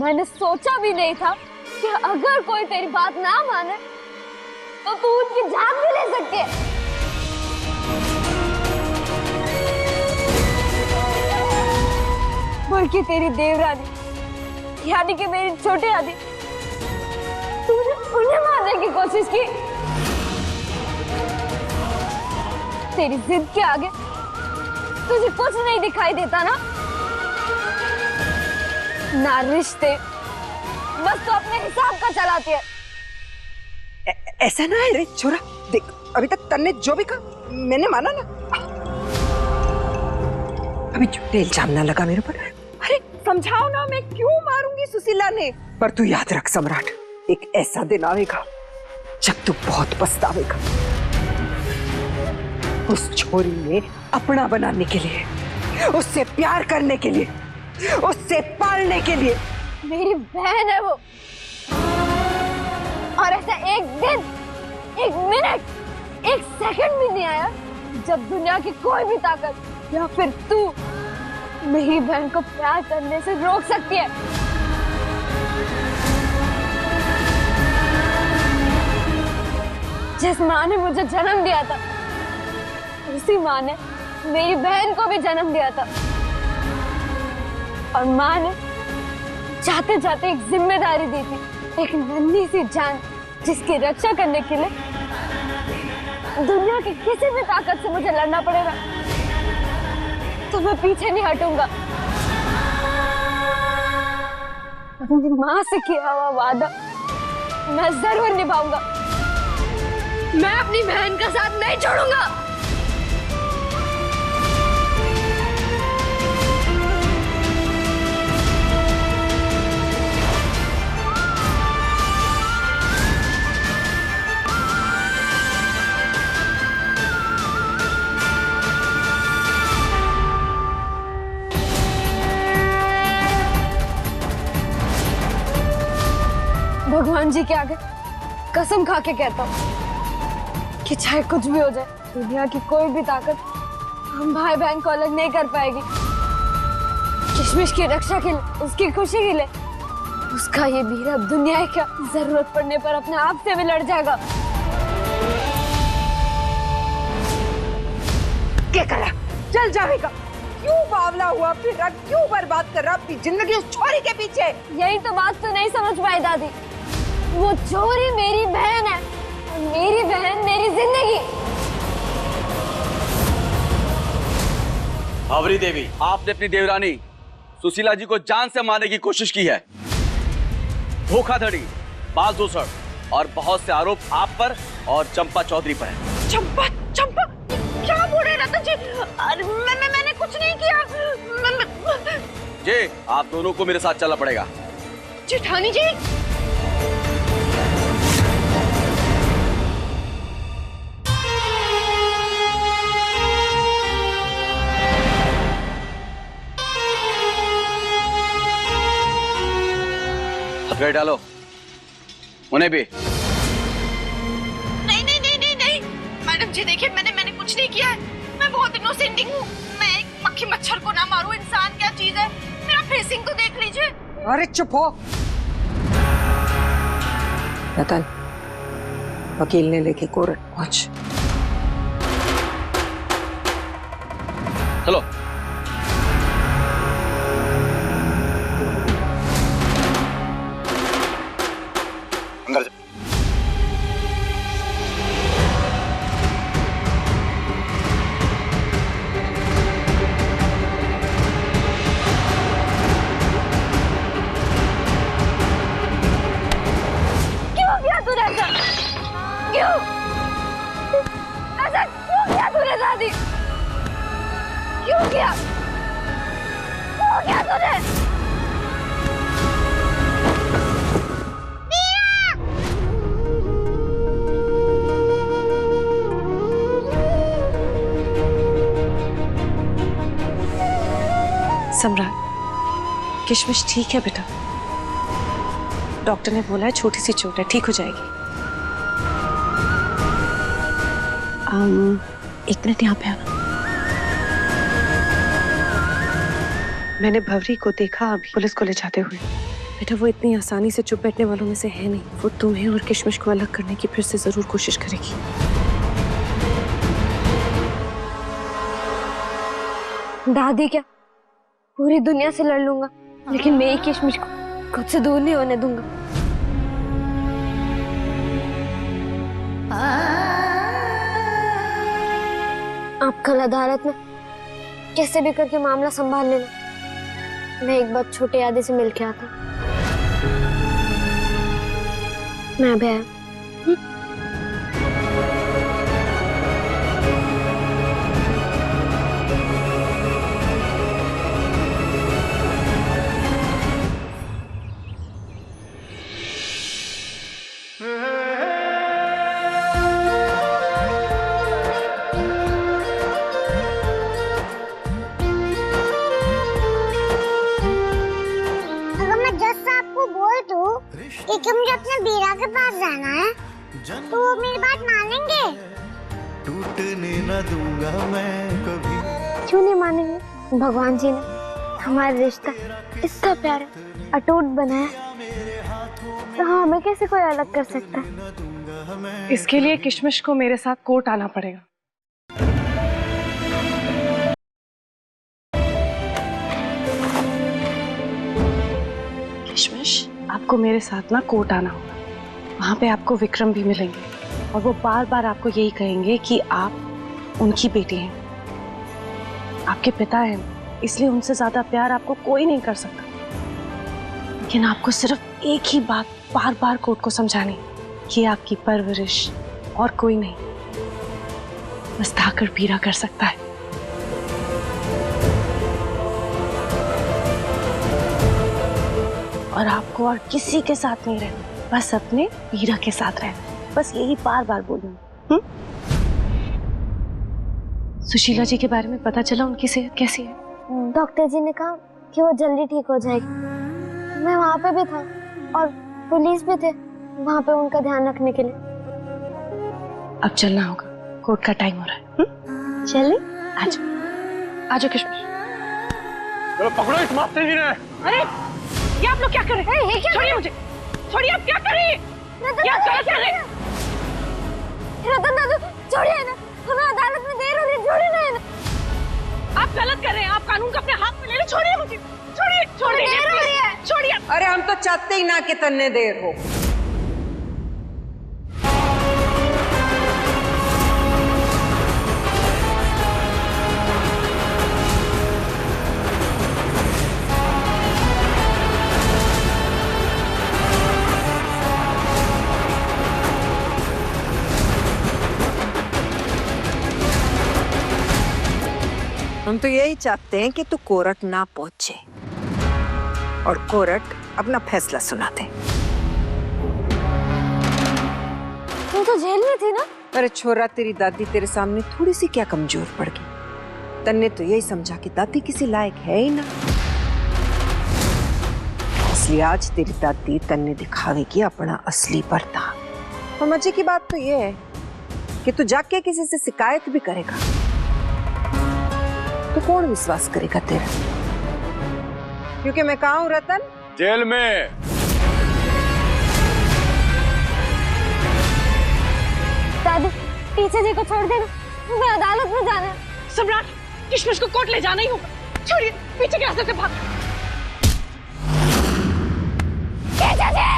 मैंने सोचा भी नहीं था कि अगर कोई तेरी बात ना माने तो तू उनकी जान भी ले सकती है। बल्कि तेरी देवरानी यानी कि मेरी छोटी आदि, तूने उन्हें मारने की कोशिश की। तेरी जिद के आगे तुझे कुछ नहीं दिखाई देता ना रिश्ते, बस तो अपने हिसाब का चलाती है। ऐसा ना है रे छोरा, देख अभी तक तन्ने जो भी कहा मैंने माना ना। अभी झूठे इल्जाम ना लगा मेरे ऊपर। अरे समझाओ ना, मैं क्यों मारूंगी सुशीला ने। पर तू याद रख सम्राट, एक ऐसा दिन आएगा जब तू बहुत पछतावेगा। उस छोरी ने अपना बनाने के लिए, उससे प्यार करने के लिए, उससे पालने के लिए। मेरी बहन है वो, और ऐसा एक दिन, एक मिनट, एक सेकंड भी नहीं आया जब दुनिया की कोई भी ताकत या फिर तू मेरी बहन को प्यार करने से रोक सकती है। जिस माँ ने मुझे जन्म दिया था, उसी माँ ने मेरी बहन को भी जन्म दिया था। और माँ ने जाते जाते एक जिम्मेदारी दी थी, एक नन्ही सी जान जिसकी रक्षा करने के लिए दुनिया की किसी भी ताकत से मुझे लड़ना पड़ेगा तो मैं पीछे नहीं हटूंगा। अपनी माँ से किया हुआ वादा मैं जरूर निभाऊंगा। मैं अपनी बहन का साथ नहीं छोड़ूंगा। भगवान जी के आगे कसम खा के कहता हूँ कि चाहे कुछ भी हो जाए, दुनिया की कोई भी ताकत हम भाई बहन को अलग नहीं कर पाएगी। किशमिश की रक्षा के लिए, उसकी खुशी के लिए, उसका ये वीर अब दुनिया है क्या, जरूरत पड़ने पर अपने आप से भी लड़ जाएगा। क्या करा? चल जाएगा। क्यों बावला हुआ फिर रहा, क्यों बर्बाद कर रहा अपनी जिंदगी उस छोरी के पीछे? यही तो बात तो नहीं समझ पाई दादी। वो छोरी मेरी बहन है, मेरी बहन मेरी जिंदगी। अवरी देवी, आपने अपनी देवरानी सुशीला जी को जान से मारने की कोशिश की है। धोखाधड़ी, बाल दूसर और बहुत से आरोप आप पर और चंपा चौधरी पर है। चंपा चंपा क्या बोल रहे रतन जी? अरे मैंने कुछ नहीं किया। जी, आप दोनों को मेरे साथ चलना पड़ेगा। जेठानी जी, हथकड़ी डालो, उन्हें भी। नहीं नहीं नहीं नहीं नहीं मैडम जी, देखिए मैंने कुछ नहीं किया है। मैं बहुत इनोसेंट हूँ। मैं एक मक्खी मच्छर को ना मारूं, इंसान क्या चीज है। मेरा फेसिंग तो देख लीजिए। अरे चुप हो। रतन, वकील ने लेके कोर्ट पहुंच। चलो। अंदर जा। क्यों किया तूने ऐसा? क्यों ऐसा क्यों किया तूने दादी? क्यों किया? क्यों किया तूने? सम्राट, किशमिश ठीक है बेटा। डॉक्टर ने बोला है छोटी सी चोट है, ठीक हो जाएगी। एक मिनट यहाँ पे आना। मैंने भवरी को देखा अभी पुलिस को ले जाते हुए। बेटा वो इतनी आसानी से चुप बैठने वालों में से है नहीं। वो तुम्हें और किशमिश को अलग करने की फिर से जरूर कोशिश करेगी। दादी क्या, पूरी दुनिया से लड़ लूंगा, लेकिन मेरी किशमिश को खुद से दूर नहीं होने दूंगा। आप कल अदालत में कैसे भी करके मामला संभाल लेना। मैं एक बार छोटे आदि से मिल के आता। मैं भी आया। कि मुझे अपने बीरा के पास जाना है तो वो मेरी बात मानेंगे? टूटने न दूंगा मैं कभी। क्यों नहीं मानेंगे? भगवान जी ने हमारा रिश्ता इतना प्यारा अटूट बनाया, तो हमें कैसे कोई अलग कर सकता है? इसके लिए किशमिश को मेरे साथ कोर्ट आना पड़ेगा। किशमिश, आपको मेरे साथ ना कोर्ट आना होगा। वहां पे आपको विक्रम भी मिलेंगे और वो बार बार आपको यही कहेंगे कि आप उनकी बेटी हैं, आपके पिता हैं, इसलिए उनसे ज्यादा प्यार आपको कोई नहीं कर सकता। लेकिन आपको सिर्फ एक ही बात बार बार कोर्ट को समझानी, ये आपकी परवरिश और कोई नहीं, बस धाकर पीरा कर सकता है। और आपको और किसी के साथ नहीं रहना, बस अपने पीरा के साथ रहना, बस यही बार बार बोलना। सुशीला जी के बारे में पता चला, उनकी सेहत कैसी है? डॉक्टर जी ने कहा कि वो जल्दी ठीक हो जाएगी। मैं वहाँ पे भी था और पुलिस भी थे वहाँ पे उनका ध्यान रखने के लिए। अब चलना होगा, कोर्ट का टाइम हो रहा है। चले? आजो आजो किशमिश। चलो पकड़ो इस मास्टर जी ने। अरे ये आप लोग क्या कर रहे हैं? छोड़िए मुझे, छोड़िए, आप क्या कर रही हैं? क्या कर रहे हैं? रतन दादू छोड़िए ना, हमें अदालत में देर हो रही है, छोड़िए ना। आप गलत कर रहे हैं, आप कानून को अपने हाथ में ले लो। छोड़िए मुझे, छोड़िए, छोड़िए, देर हो रही है। छोड़िए। अरे हम तो चाहते ही ना कि तन्ने देर हो। हम तो यही चाहते हैं कि तू कोर्ट ना पहुंचे और कोर्ट अपना फैसला सुना दे। तू तो जेल में थी ना? अरे छोरा, तेरी दादी तेरे सामने थोड़ी सी क्या कमजोर पड़ गई? तन्ने तो यही समझा कि दादी किसी लायक है ही ना, इसलिए आज तेरी दादी तन्ने दिखावेगी अपना असली बर्ताव। और मजे की बात तो ये है कि तू जाके किसी से शिकायत भी करेगा तो कौन विश्वास करेगा तेरा? क्योंकि मैं कहाँ हूँ रतन? जेल में। दादी टीचर जी को छोड़ देना, हमें अदालत में जाना है। सम्राट, किशमिश को कोर्ट ले जाना ही होगा। छोड़िए, पीछे के रास्ते से भाग। टीचर जी!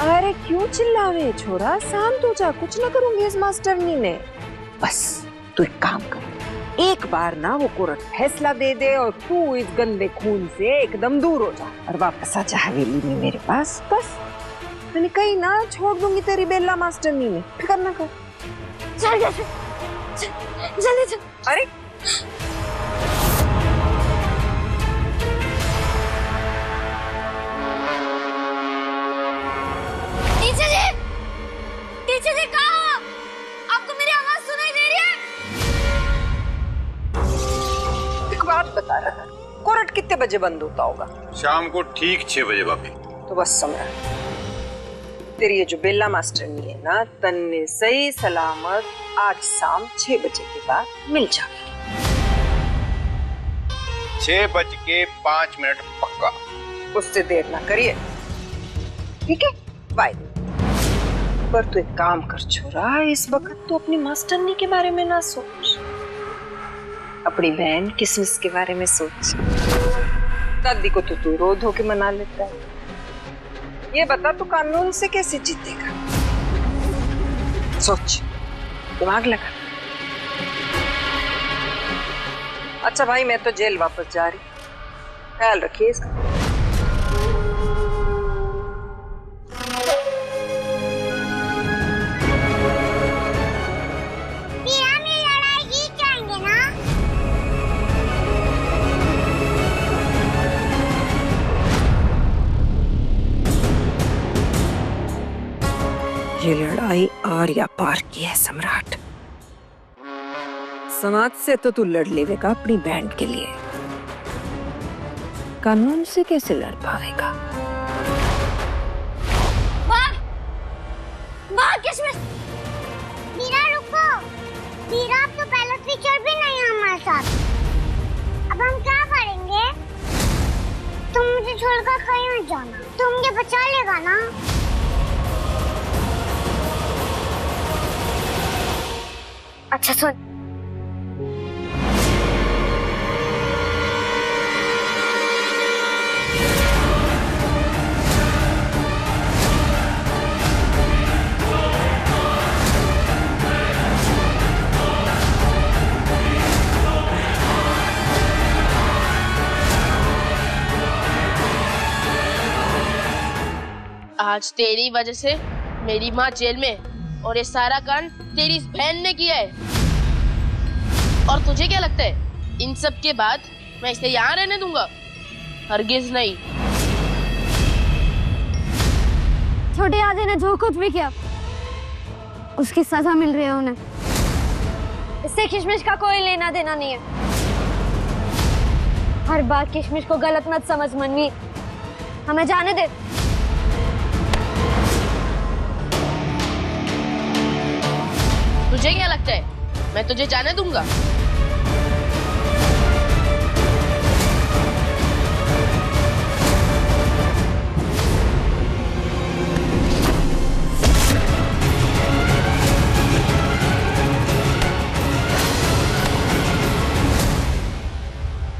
अरे क्यों चिल्लावे छोरा, शांत हो जा, कुछ ना करूंगी इस मास्टरनी ने। बस तू एक काम कर, एक बार ना वो कोर्ट फैसला दे दे और तू इस गंदे खून से एकदम दूर हो जा और वापस आ जा हवेली में मेरे पास। बस मैंने कहीं ना छोड़ दूंगी तेरी बेला मास्टरनी ने, फिक्र ना कर। चल जल्दी चल। अरे टीचर जी कहाँ हो? आपको मेरी आवाज सुनाई दे रही है? एक बात बता रहा था, कोर्ट कितने बजे बंद होता होगा? शाम को ठीक 6 बजे भाभी। तो बस समय, तेरी ये जो बेला मास्टरनी है ना, तन्ने सही सलामत आज शाम 6 बजे के बाद मिल जाएगी। 6:05 पक्का। उससे देर ना करिए, ठीक है? बाय। पर तू एक काम कर छोरा, इस वक्त तू अपनी मास्टरनी के बारे में ना सोच, अपनी बहन किसमिस के बारे में सोच। दादी को तो तू रो धो के मना लेता है। ये बता तू कानून से कैसे जीतेगा? सोच, दिमाग लगा। अच्छा भाई, मैं तो जेल वापस जा रही, ख्याल रखिए इसका। ये लड़ाई आर या पार की है सम्राट। समाज से तो तू लड़ लेगा अपनी बहन के लिए, कानून से कैसे लड़ पाएगा? किसमिस, वीरा रुको। वीरा अब तो पहला टीचर भी नहीं है हमारे साथ, अब हम क्या करेंगे? तुम मुझे छोड़कर कहीं मत जाना, तुम मुझे बचा लेगा ना? अच्छा सुन, आज तेरी वजह से मेरी माँ जेल में, और ये सारा कांड तेरी इस बहन ने किया है। और तुझे क्या लगता है इन सब के बाद मैं इसे यहाँ रहने दूंगा? हरगिज नहीं। छोटे आदि ने जो कुछ भी किया उसकी सजा मिल रही है उन्हें। इससे किशमिश का कोई लेना देना नहीं है। हर बार किशमिश को गलत मत समझ मनवी, हमें जाने दे। तुझे क्या लगता है मैं तुझे जाने दूंगा?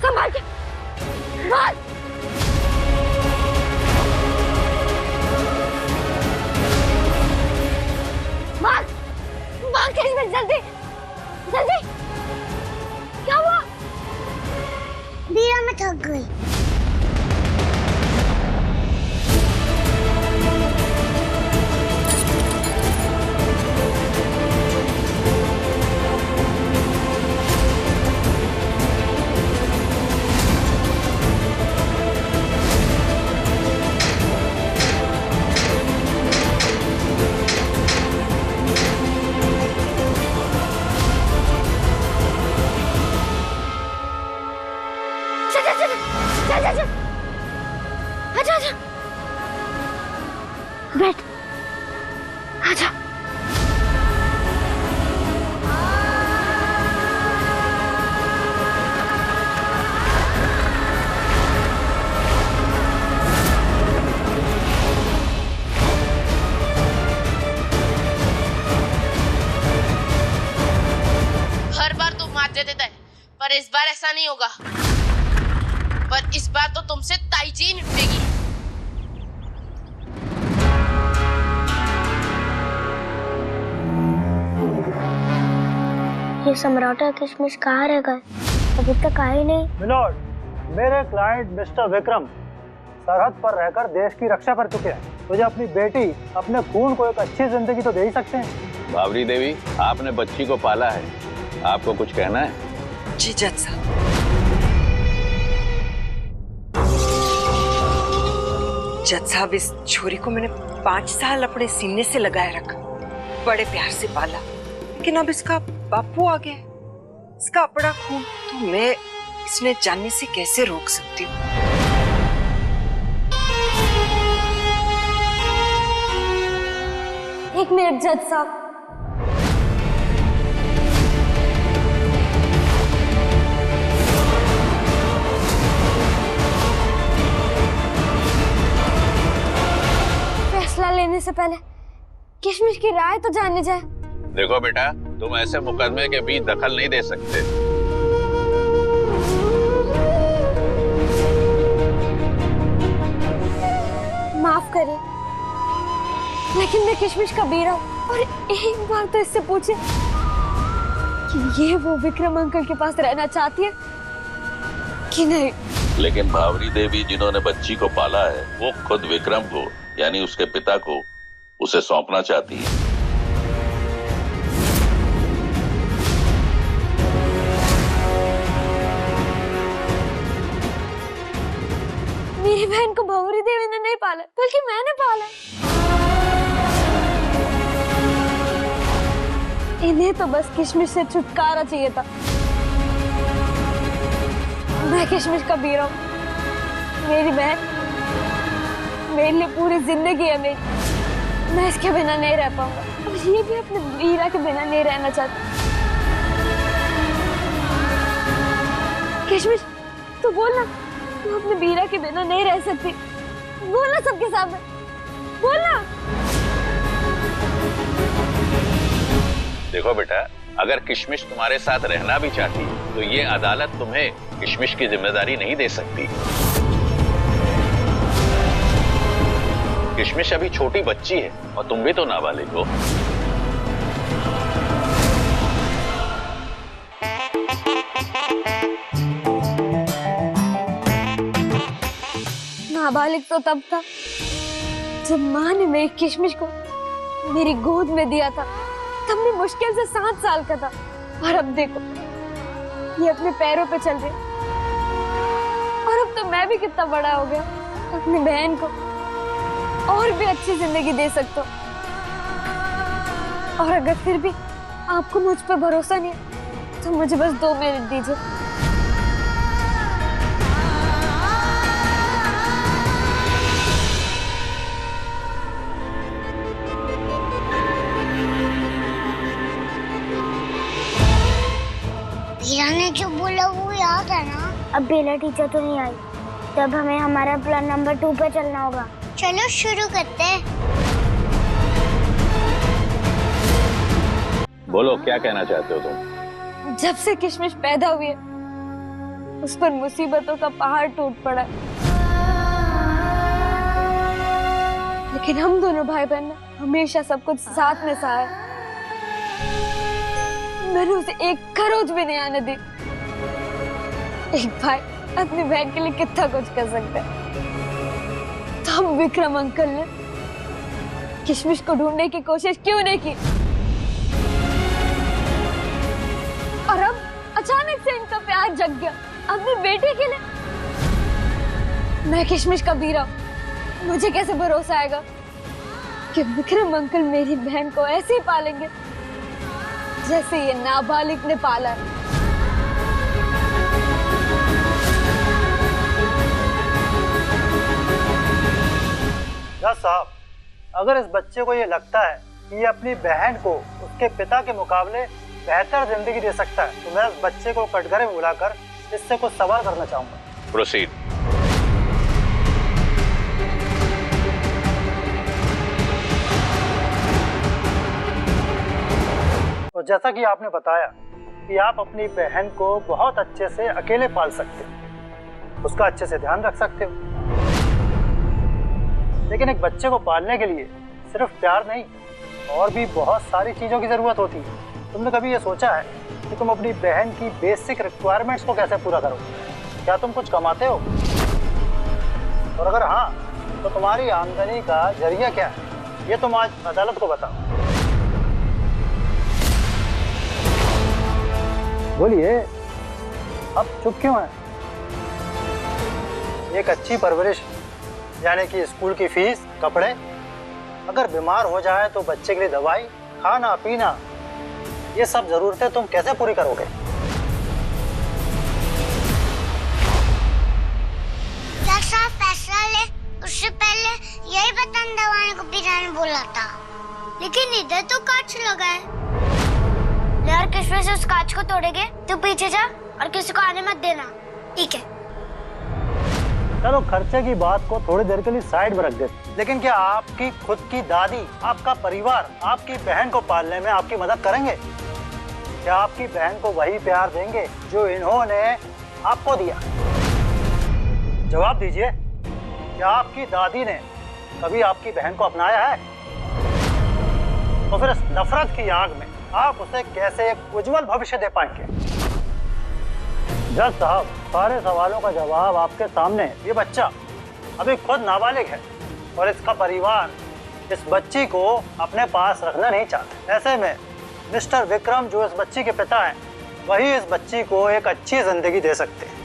संभाल के मार। मार मार किशमिश, जल्दी जल्दी। क्या हुआ? वीरा मैं थक गई। आजा बैठ, आजा। हर बार तो मार देता है, पर इस बार ऐसा नहीं होगा। पर इस बार तो तुमसे ताईजी निपटेगी। ये सम्राट और किशमिश कहाँ रह गए? अभी तक आए नहीं। मिलोड, मेरे क्लाइंट मिस्टर विक्रम सरहद पर रहकर देश की रक्षा कर चुके हैं। मुझे अपनी बेटी, अपने खून को एक अच्छी जिंदगी तो दे ही सकते हैं। बावरी देवी, आपने बच्ची को पाला है, आपको कुछ कहना है? जी जज साहब। जज साहब, इस छोरी को मैंने 5 साल अपने सीने से लगाए रखा, बड़े प्यार से पाला, लेकिन अब इसका बापू आ गया, इसका अपना खून, तो मैं इसने जानने से कैसे रोक सकती हूँ? एक मिनट जज साहब, फैसला लेने से पहले किशमिश की राय तो जाननी जाए। देखो बेटा, तुम ऐसे मुकदमे के बीच दखल नहीं दे सकते। माफ करिए, लेकिन मैं किशमिश का बीरा हूं और एक बार तो इससे पूछे कि ये वो विक्रम अंकल के पास रहना चाहती है कि नहीं। लेकिन भावरी देवी जिन्होंने बच्ची को पाला है, वो खुद विक्रम को यानी उसके पिता को उसे सौंपना चाहती है। मेरी बहन को भावरी देवी ने नहीं पाला, बल्कि मैंने पाला। इन्हें तो बस किशमिश से छुटकारा चाहिए था। मैं किशमिश का बीरा हूं, मेरी बहन मेरे लिए पूरी जिंदगी है मेरी। मैं इसके बिना नहीं रह पाऊंगा और ये भी अपने बीरा के बिना नहीं रहना चाहती। किशमिश, तू बोलना, तू अपने बीरा के बिना नहीं रह सकती। बोलना सबके सामने, बोलना। देखो बेटा, अगर किशमिश तुम्हारे साथ रहना भी चाहती है तो ये अदालत तुम्हें किशमिश की जिम्मेदारी नहीं दे सकती। किशमिश अभी छोटी बच्ची है और तुम भी तो नाबालिग हो। नाबालिग तो तब था जब माँ ने मेरी किशमिश को मेरी गोद में दिया था। तब मैं मुश्किल से 7 साल का था और अब देखो ये अपने पैरों पे चल रही। और अब तो मैं भी कितना बड़ा हो गया, अपनी बहन को और भी अच्छी जिंदगी दे सकता हूँ। और अगर फिर भी आपको मुझ पर भरोसा नहीं है तो मुझे बस 2 मिनट दीजिए। हीरा ने जो बोला वो याद है ना? अब बेला टीचर तो नहीं आई, तब हमें हमारा प्लान नंबर 2 पे चलना होगा। चलो शुरू करते हैं। बोलो, क्या कहना चाहते हो तुम? जब से किशमिश पैदा हुई है उस पर मुसीबतों का पहाड़ टूट पड़ा है। लेकिन हम दोनों भाई बहन ने हमेशा सब कुछ साथ में सहा है। मैंने उसे एक खरोच भी नहीं आने दी। एक भाई अपनी बहन के लिए कितना कुछ कर सकता है। तब विक्रम अंकल ने किशमिश को ढूंढने की कोशिश क्यों नहीं की? और अब अचानक से इनका प्यार जग गया अपनी बेटी के लिए। मैं किशमिश का बीरा हूं, मुझे कैसे भरोसा आएगा कि विक्रम अंकल मेरी बहन को ऐसे ही पालेंगे जैसे ये नाबालिग ने पाला है। जज साहब, अगर इस बच्चे को ये लगता है कि ये अपनी बहन को उसके पिता के मुकाबले बेहतर जिंदगी दे सकता है तो मैं इस बच्चे को कटघरे में बुलाकर इससे कुछ सवाल करना चाहूंगा। प्रोसीड। तो जैसा कि आपने बताया कि आप अपनी बहन को बहुत अच्छे से अकेले पाल सकते हो, उसका अच्छे से ध्यान रख सकते हो। लेकिन एक बच्चे को पालने के लिए सिर्फ प्यार नहीं, और भी बहुत सारी चीजों की जरूरत होती है। तुमने कभी ये सोचा है कि तुम अपनी बहन की बेसिक रिक्वायरमेंट्स को कैसे पूरा करोगे? क्या तुम कुछ कमाते हो? और अगर हाँ, तो तुम्हारी आमदनी का जरिया क्या है? ये तुम आज अदालत को बताओ। बोलिए, अब चुप क्यों है? एक अच्छी परवरिश यानी कि स्कूल की फीस, कपड़े, अगर बीमार हो जाए तो बच्चे के लिए दवाई, खाना पीना, ये सब जरूरतें तुम कैसे पूरी करोगे? फैसला ले, उससे पहले यही बटन दबाने को बीरा ने बोला था। लेकिन इधर तो कांच लगा है। यार किस वजह से उस कांच को तोड़ेंगे? तू पीछे जा और किसी को आने मत देना, ठीक है? चलो खर्चे की बात को थोड़ी देर के लिए साइड में रख देते, लेकिन क्या आपकी खुद की दादी, आपका परिवार, आपकी बहन को पालने में आपकी मदद करेंगे? क्या आपकी बहन को वही प्यार देंगे जो इन्होंने आपको दिया? जवाब दीजिए। क्या आपकी दादी ने कभी आपकी बहन को अपनाया है? तो फिर इस नफरत की आग में आप उसे कैसे एक उज्जवल भविष्य दे पाएंगे? जज साहब, सारे सवालों का जवाब आपके सामने। ये बच्चा अभी खुद नाबालिग है और इसका परिवार इस बच्ची को अपने पास रखना नहीं चाहता। ऐसे में मिस्टर विक्रम जो इस बच्ची के पिता हैं, वही इस बच्ची को एक अच्छी जिंदगी दे सकते हैं।